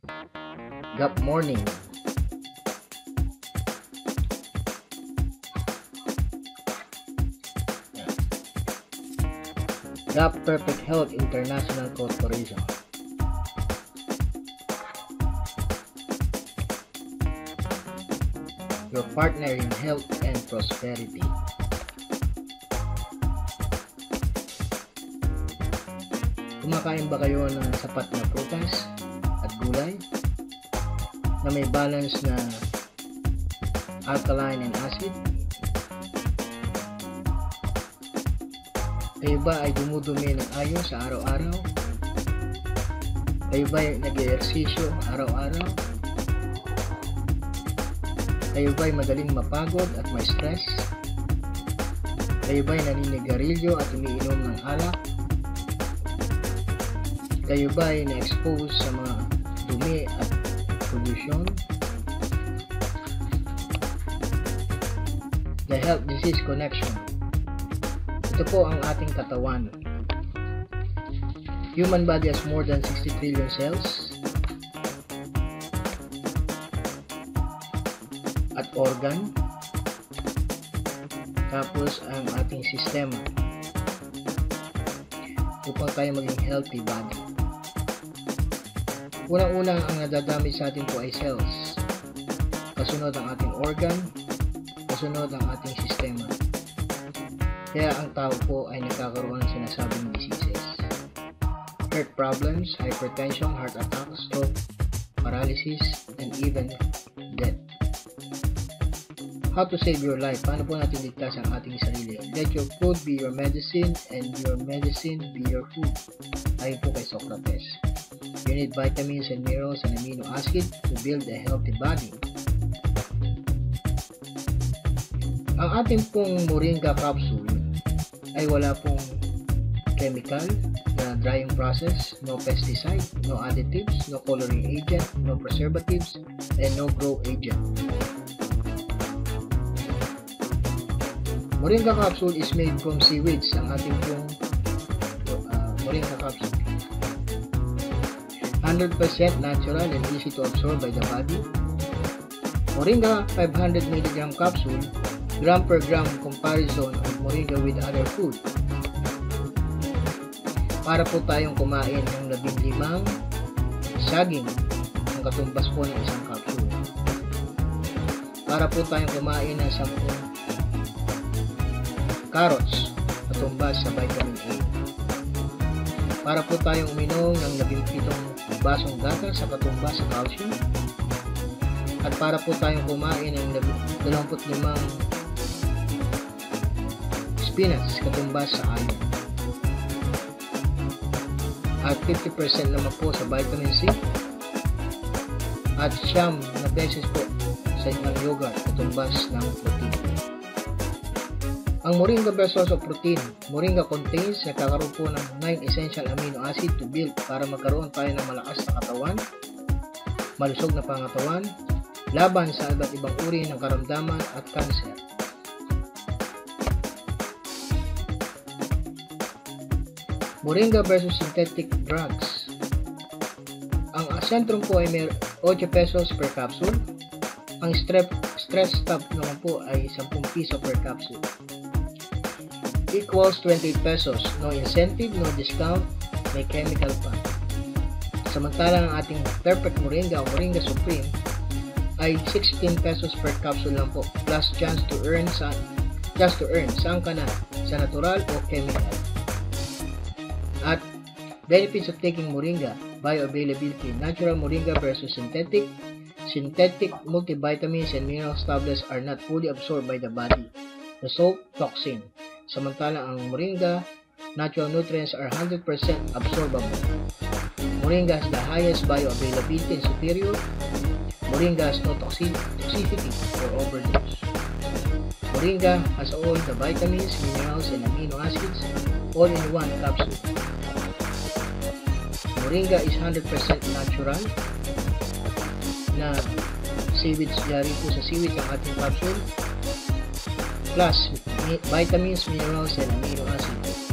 Gap Morning, Gap Perfect Health International Corporation, your partner in health and prosperity. Kumakain ba kayo ng sapat na prutas at gulay na may balance na alkaline and acid? Kayo ba ay dumudumi ng ayos sa araw-araw? Kayo ba ay nag-eehersisyo araw-araw? Kayo ba ay madaling mapagod at may stress? Kayo ba ay naninigarilyo at umiinom ng alak? Kayo ba ay na-expose sa mga dumi at pollution? The Health Disease Connection. Ito po ang ating katawan. Human body has more than 60 trillion cells at organ. Tapos ang ating sistema upang tayo maging healthy body. Unang-unang ang nadadamage sa atin po ay cells. Kasunod ang ating organ, kasunod ang ating sistema. Kaya ang tao po ay nagkakaroon ng sinasabing diseases. Heart problems, hypertension, heart attack, stroke, paralysis, and even death. How to save your life? Paano po natin ligtas ang ating sarili? Let your food be your medicine and your medicine be your food. Ayon po kay Socrates. You need vitamins and minerals and amino acid to build a healthy body. Ang ating pong Moringa capsule ay wala pong chemical na drying process, no pesticide, no additives, no coloring agent, no preservatives, and no grow agent. Moringa capsule is made from seaweeds. Ang ating pong Moringa capsule 100% natural and easy to absorb by the body. Moringa 500 mg capsule, gram per gram comparison of moringa with other food. Para po tayong kumain ng 15 saging, ang katumbas po ng isang capsule. Para po tayong kumain ng 10 carrots, katumbas sa vitamin A. Para po tayong uminom ng 17 basong gatas sa katumbas sa calcium. At para po tayong kumain ng 25 spinach, katumbas sa iron. At 50% naman po sa vitamin C. At siyam na beses po sa isang yogurt, katumbas ng protein. Ang Moringa source of protein. Moringa contains, nagkakaroon po ng 9 essential amino acid to build para magkaroon tayo ng malakas na katawan, malusog na pangatawan, laban sa iba't ibang uri ng karamdaman at cancer. Moringa versus synthetic drugs. Ang Centrum po ay may 8 pesos per capsule. Ang stress stop naman po ay 10 piso per capsule. Equals 28 pesos. No incentive, no discount, may chemical pa. Samantalang ang ating Perfect Moringa o Moringa Supreme ay 16 pesos per capsule lang po, plus chance to earn. Saan ka na? Sa natural o chemical. At benefits of taking Moringa, bioavailability. Natural Moringa versus synthetic. Synthetic multivitamins and minerals tablets are not fully absorbed by the body. Result, toxin. Samantalang ang Moringa, natural nutrients are 100% absorbable. Moringa has the highest bioavailability and superior. Moringa has no toxicity or overdose. Moringa has all the vitamins, minerals, and amino acids all in one capsule. Moringa is 100% natural na seaweeds, yari po sa seaweeds ang ating capsule, plus vitamins, minerals, and amino acids.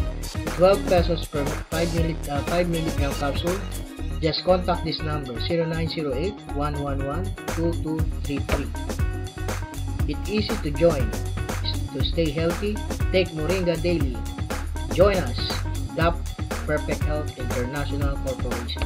12 pesos per 5 mg capsule, Just contact this number 0908-111-2233. It's easy to join. To stay healthy, take Moringa daily. Join us, DAP Perfect Health International Corporation.